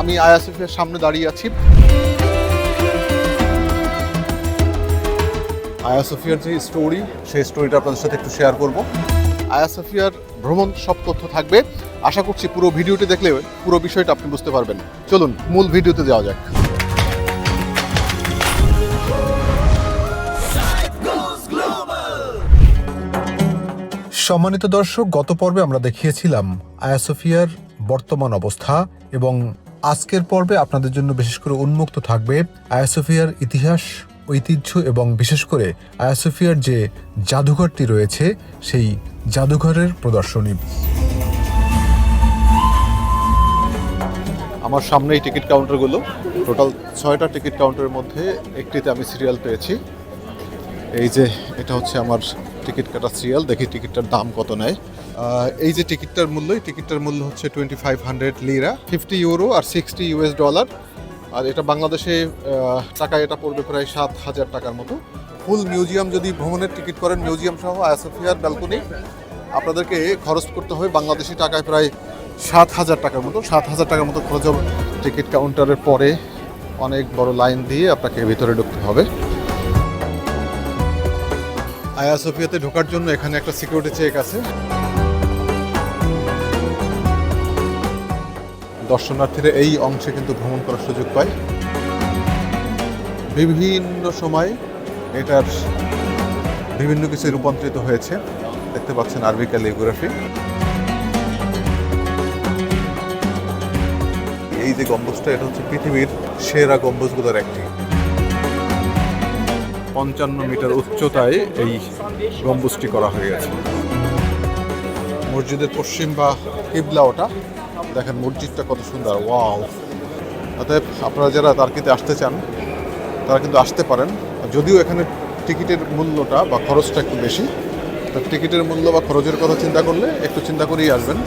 আমি আয়া সোফিয়ার সামনে দাঁড়িয়ে আছি। আয়া সোফিয়ার যে স্টোরি, সেই স্টোরিটা আপনাদের সাথে একটু শেয়ার করব। আয়া সোফিয়ার ভ্রমণ সব তথ্য থাকবে। আশা করছি পুরো ভিডিওটি দেখলে পুরো বিষয়টা আপনি বুঝতে পারবেন। চলুন মূল ভিডিওতে যাওয়া যাক। সম্মানিত দর্শক, গত পর্বে আমরা দেখিয়েছিলাম আয়া সোফিয়ার বর্তমান অবস্থা এবং আজকের পর্বে আপনাদের জন্য বিশেষ করে উন্মুক্ত থাকবে আয়া সোফিয়ার ইতিহাস, ঐতিহ্য এবং বিশেষ করে আয়া সোফিয়ার যে জাদুঘরটি রয়েছে সেই জাদুঘরের প্রদর্শনী। আমার সামনেই টিকিট কাউন্টারগুলো, টোটাল 6টা টিকিট কাউন্টারের মধ্যে একটিতে আমি সিরিয়াল পেয়েছি। এই যে এটা হচ্ছে আমার টিকিট কাটার সিরিয়াল। দেখি টিকিটটার দাম কত নেয়। এই যে টিকিটটার মূল্য হচ্ছে 2500 লিরা, 50 ইউরো আর 60 US ডলার। আর এটা বাংলাদেশে টাকায় এটা পড়বে প্রায় 7000 টাকার মতো। ফুল মিউজিয়াম যদি ভ্রমণের টিকিট করেন, মিউজিয়াম সহ আয়া সোফিয়ার ব্যালকনি, আপনাদেরকে খরচ করতে হবে বাংলাদেশি টাকায় প্রায় 7000 টাকার মতো। 7000 টাকার মতো খরচ হবে। টিকিট কাউন্টারের পরে অনেক বড় লাইন দিয়ে আপনাকে ভিতরে ঢুকতে হবে। আয়া সোফিয়াতে ঢোকার জন্য এখানে একটা সিকিউরিটি চেক আছে। দর্শনার্থীরা এই অংশে কিন্তু ভ্রমণ করার সুযোগ পায়। বিভিন্ন সময় এটার বিভিন্ন কিছু রূপান্তরিত হয়েছে। দেখতে পাচ্ছেন আরবি ক্যালিগ্রাফি। এই যে গম্বুজটা, এটা হচ্ছে পৃথিবীর সেরা গম্বুজগুলোর একটি। 55 মিটার উচ্চতায় এই গম্বুজটি করা হয়ে গেছে। মসজিদের পশ্চিম বা কিবলা ওটা। দেখেন মসজিদটা কত সুন্দর, ওয়াও। অতএব আপনারা যারা তার্কিতে আসতে চান তারা কিন্তু আসতে পারেন। যদিও এখানে টিকিটের মূল্যটা বা খরচটা একটু বেশি, তো টিকিটের মূল্য বা খরচের কথা চিন্তা করলে একটু চিন্তা করেই আসবেন।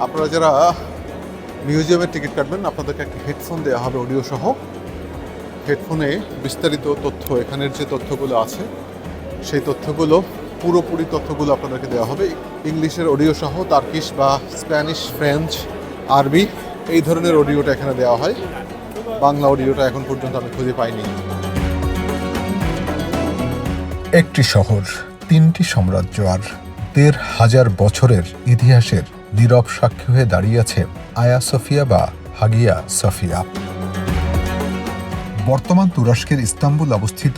আপনারা যারা মিউজিয়ামের টিকিট কাটবেন, আপনাদেরকে একটা হেডফোন দেওয়া হবে অডিও সহ। হেডফোনে বিস্তারিত তথ্য, এখানের যে তথ্যগুলো আছে সেই তথ্যগুলো, পুরোপুরি তথ্যগুলো আপনাদেরকে দেওয়া হবে ইংলিশের অডিও সহ। তার্কিশ বা স্প্যানিশ, ফ্রেঞ্চ, আরবি এই ধরনের অডিওটা এখানে দেওয়া হয়। বাংলা অডিওটা এখন পর্যন্ত আমি খুঁজে পাইনি। একটি শহর, 3টি সাম্রাজ্য আর 1500 বছরের ইতিহাসের নীরব সাক্ষী হয়ে দাঁড়িয়ে আছে আয়া সোফিয়া বা হাগিয়া সোফিয়া। বর্তমান তুরস্কের ইস্তাম্বুল অবস্থিত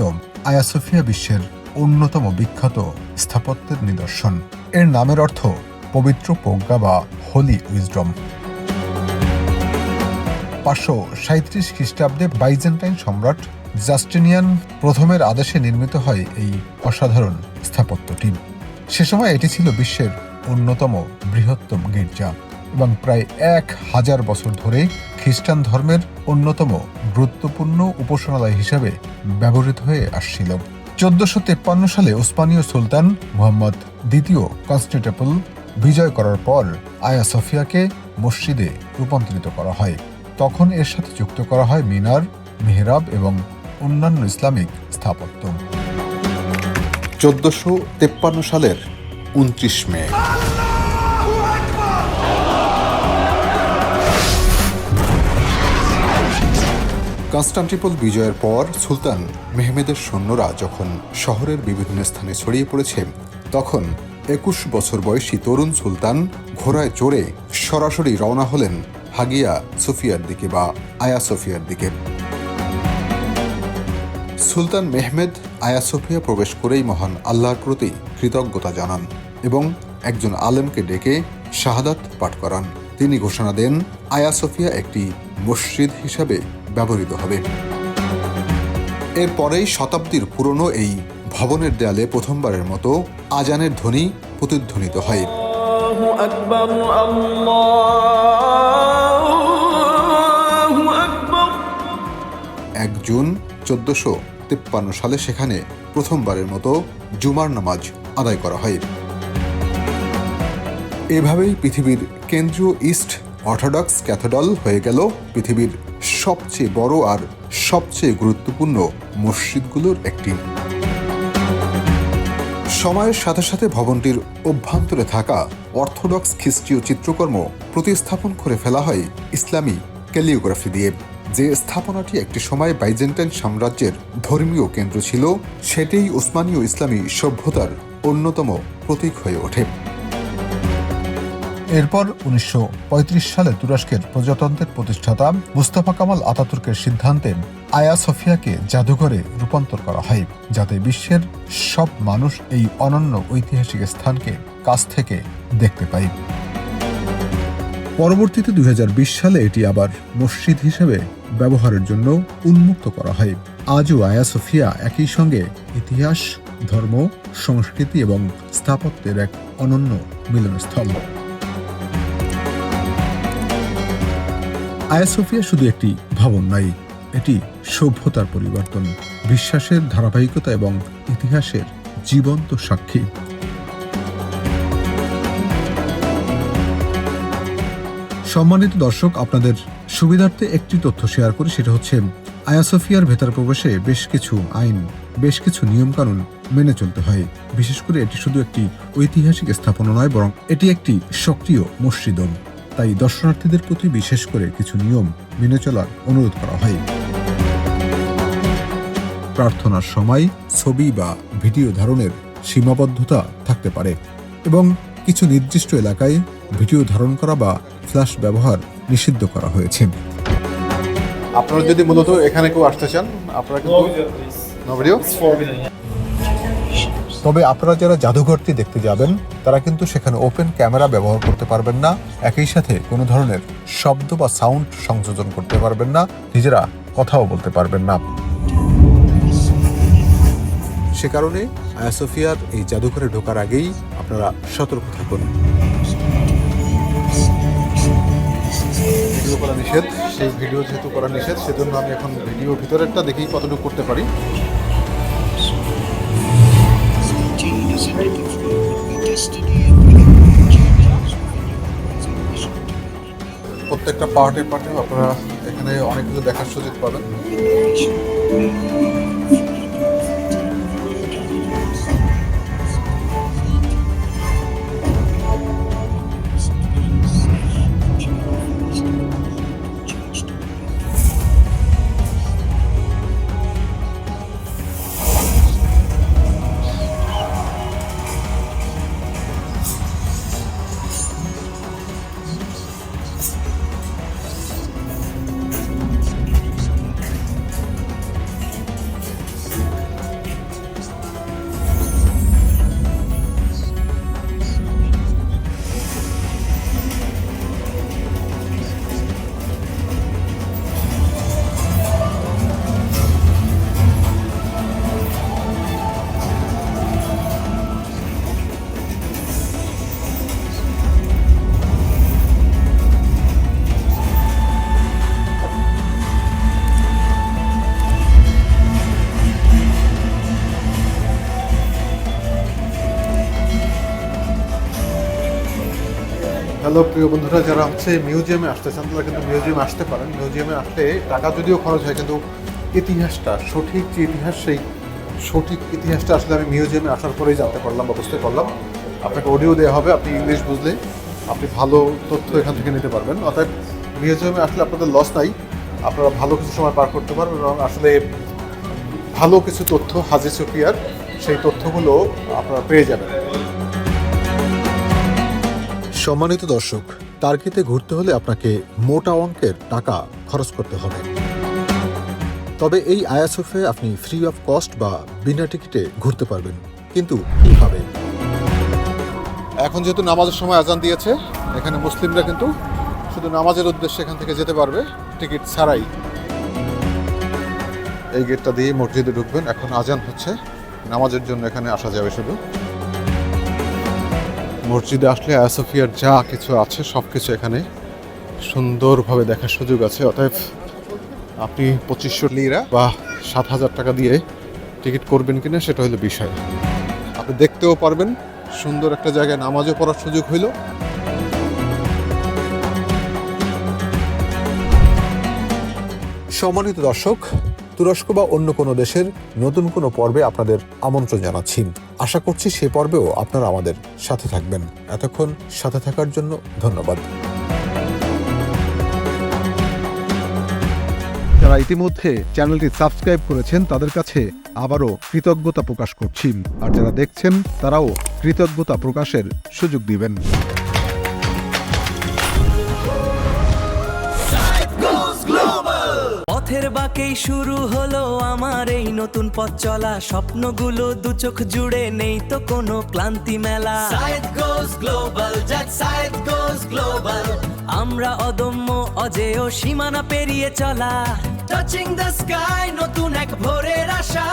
আয়া সোফিয়া বিশ্বের অন্যতম বিখ্যাত স্থাপত্যের নিদর্শন। এর নামের অর্থ পবিত্র প্রজ্ঞা বা হোলি উইজডম। 537 খ্রিস্টাব্দে বাইজেন্টাইন সম্রাট জাস্টিনিয়ান প্রথমের আদেশে নির্মিত হয় এই অসাধারণ স্থাপত্যটি। সে সময় এটি ছিল বিশ্বের অন্যতম বৃহত্তম গির্জা এবং প্রায় 1000 বছর ধরে খ্রিস্টান ধর্মের অন্যতম গুরুত্বপূর্ণ উপাসনালয় হিসেবে ব্যবহৃত হয়ে আসছিল। 1453 সালে উসমানীয় সুলতান মুহাম্মদ দ্বিতীয় কনস্টান্টিনোপল বিজয় করার পর আয়া সোফিয়াকে মসজিদে রূপান্তরিত করা হয়। তখন এর সাথে যুক্ত করা হয় মিনার, মেহরাব এবং অন্যান্য ইসলামিক স্থাপত্য। 1453 সালের 29 মে কনস্টান্টিনোপল বিজয়ের পর সুলতান মেহমেদের সৈন্যরা যখন শহরের বিভিন্ন স্থানে ছড়িয়ে পড়েছে, তখন 21 বছর বয়সী তরুণ সুলতান ঘোড়ায় চড়ে সরাসরি রওনা হলেন হাগিয়া সোফিয়ার দিকে বা আয়া সোফিয়ার দিকে। সুলতান মেহমেদ আয়া সোফিয়া প্রবেশ করেই মহান আল্লাহর প্রতি কৃতজ্ঞতা জানান এবং একজন আলেমকে ডেকে শাহাদাত পাঠ করান। তিনি ঘোষণা দেন আয়া সোফিয়া একটি মসজিদ হিসাবে ব্যবহৃত হবে। এরপরেই শতাব্দীর পুরনো এই ভবনের দেয়ালে প্রথমবারের মতো আজানের ধ্বনি প্রতিধ্বনিত হয়। 1 জুন 1453 সালে সেখানে প্রথমবারের মতো জুমার নামাজ আদায় করা হয়। এভাবেই পৃথিবীর কেন্দ্রীয় ইস্ট অর্থোডক্স ক্যাথেড্রাল হয়ে গেল পৃথিবীর সবচেয়ে বড় আর সবচেয়ে গুরুত্বপূর্ণ মসজিদগুলোর একটি। সময়ের সাথে সাথে ভবনটির অভ্যন্তরে থাকা অর্থোডক্স খ্রিস্টীয় চিত্রকর্ম প্রতিস্থাপন করে ফেলা হয় ইসলামী ক্যালিওগ্রাফি দিয়ে। যে স্থাপনাটি একটি সময় বাইজেন্টাইন সাম্রাজ্যের ধর্মীয় কেন্দ্র ছিল, সেটিই উসমানীয় ইসলামী সভ্যতার অন্যতম প্রতীক হয়ে ওঠে। এরপর 1935 সালে তুরস্কের প্রজাতন্ত্রের প্রতিষ্ঠাতা মুস্তাফা কামাল আতাতুর্কের সিদ্ধান্তে আয়া সোফিয়াকে জাদুঘরে রূপান্তর করা হয়, যাতে বিশ্বের সব মানুষ এই অনন্য ঐতিহাসিক স্থানকে কাছ থেকে দেখতে পায়। পরবর্তীতে 2020 সালে এটি আবার মসজিদ হিসেবে ব্যবহারের জন্য উন্মুক্ত করা হয়। আজও আয়া সোফিয়া একই সঙ্গে ইতিহাস, ধর্ম, সংস্কৃতি এবং স্থাপত্যের এক অনন্য মিলনস্থল। আয়া সোফিয়া শুধু একটি ভবন নয়, এটি সভ্যতার পরিবর্তন, বিশ্বাসের ধারাবাহিকতা এবং ইতিহাসের জীবন্ত সাক্ষী। সম্মানিত দর্শক, আপনাদের সুবিধার্থে একটি তথ্য শেয়ার করি, সেটা হচ্ছে আয়া সোফিয়ার ভেতর প্রবেশে বেশ কিছু আইন, বেশ কিছু নিয়মকানুন মেনে চলতে হয়। বিশেষ করে এটি শুধু একটি ঐতিহাসিক স্থাপনা নয়, বরং এটি একটি সক্রিয় মসজিদও। তাই দর্শনার্থীদের প্রতি বিশেষ করে কিছু নিয়ম মেনে চলার অনুরোধ করা হয়। প্রার্থনার সময় ছবি বা ভিডিও ধারণের সীমাবদ্ধতা থাকতে পারে এবং কিছু নির্দিষ্ট এলাকায় ভিডিও ধারণ করা বা ফ্ল্যাশ ব্যবহার নিষিদ্ধ করা হয়েছে। আপনারা যদি মূলত এখানে কেউ আসতে চান, আপনারা কিন্তু নো ভিডিও। তবে আপনারা যারা জাদুঘরটি দেখতে যাবেন, তারা কিন্তু সেখানে ওপেন ক্যামেরা ব্যবহার করতে পারবেন না, একই সাথে কোনো ধরনের শব্দ বা সাউন্ড সংযোজন করতে পারবেন না, নিজেরা কথাও বলতে পারবেন না। সে কারণে আয়া সোফিয়ার এই জাদুঘরে ঢোকার আগেই আপনারা সতর্ক থাকুন। ভিডিও করা নিষেধ, সেই ভিডিও যেহেতু করা নিষেধ, সেজন্য আমি এখন ভিডিও ভিতরেরটা দেখি কতটুকু করতে পারি। প্রত্যেকটা পার্টে আপনারা এখানে অনেক কিছু দেখার সুযোগ পাবেন। হ্যালো প্রিয় বন্ধুরা, যারা মিউজিয়ামে আসতে চান তারা কিন্তু মিউজিয়ামে আসতে পারেন। মিউজিয়ামে আসলে টাকা যদিও খরচ হয়, কিন্তু ইতিহাসটা, সঠিক যে ইতিহাস, সেই সঠিক ইতিহাসটা আসলে আমি মিউজিয়ামে আসার পরেই জানতে পারলাম বা বুঝতে পারলাম। আপনাকে অডিও দেওয়া হবে, আপনি ইংলিশ বুঝলে আপনি ভালো তথ্য এখান থেকে নিতে পারবেন। অর্থাৎ মিউজিয়ামে আসলে আপনাদের লস নাই, আপনারা ভালো কিছু সময় পার করতে পারবেন এবং আসলে ভালো কিছু তথ্য হাজি সোফিয়ার, সেই তথ্যগুলো আপনারা পেয়ে যাবেন। সম্মানিত দর্শক, টার্কিতে ঘুরতে হলে আপনাকে মোটা অঙ্কের টাকা খরচ করতে হবে। তবে এই আয়া সোফিয়ায় আপনি ফ্রি অফ কস্ট বা বিনা টিকিটে ঘুরতে পারবেন। কিন্তু কিভাবে? এখন যেহেতু নামাজের সময় আজান দিয়েছে, এখানে মুসলিমরা কিন্তু শুধু নামাজের উদ্দেশ্যে এখান থেকে যেতে পারবে, টিকিট ছাড়াই। এই গেটটা দিয়ে মসজিদে ঢুকবেন। এখন আজান হচ্ছে, নামাজের জন্য এখানে আসা যাবে শুধু। মসজিদে আসলে আয়া সোফিয়ার যা কিছু আছে সব কিছু এখানে সুন্দরভাবে দেখার সুযোগ আছে। অতএব আপনি 2500 লিরা বা 7000 টাকা দিয়ে টিকিট করবেন কিনা সেটা হলো বিষয়। আপনি দেখতেও পারবেন, সুন্দর একটা জায়গায় নামাজও পড়ার সুযোগ হইল। সম্মানিত দর্শক, তুরস্ক বা অন্য কোনো দেশের নতুন কোনো পর্বে আপনাদের আমন্ত্রণ জানাচ্ছি। আশা করছি সে পর্বেও আপনারা আমাদের সাথে থাকবেন। এতক্ষণ সাথে থাকার জন্য ধন্যবাদ। যারা ইতিমধ্যে চ্যানেলটি সাবস্ক্রাইব করেছেন তাদের কাছে আবারও কৃতজ্ঞতা প্রকাশ করছি, আর যারা দেখছেন তারাও কৃতজ্ঞতা প্রকাশের সুযোগ দিবেন। পথের বাঁকেই শুরু হলো আমার এই নতুন পথ চলা, স্বপ্নগুলো দু চোখ জুড়ে নেই তো কোনো ক্লান্তি মেলা। সায়েদ গোস গ্লোবাল, জ্যাক সায়েদ গোস গ্লোবাল, আমরা অদম্য অজেয় সীমানা পেরিয়ে চলা, টাচিং দ্য স্কাই, নতুন এক ভোরের আশা।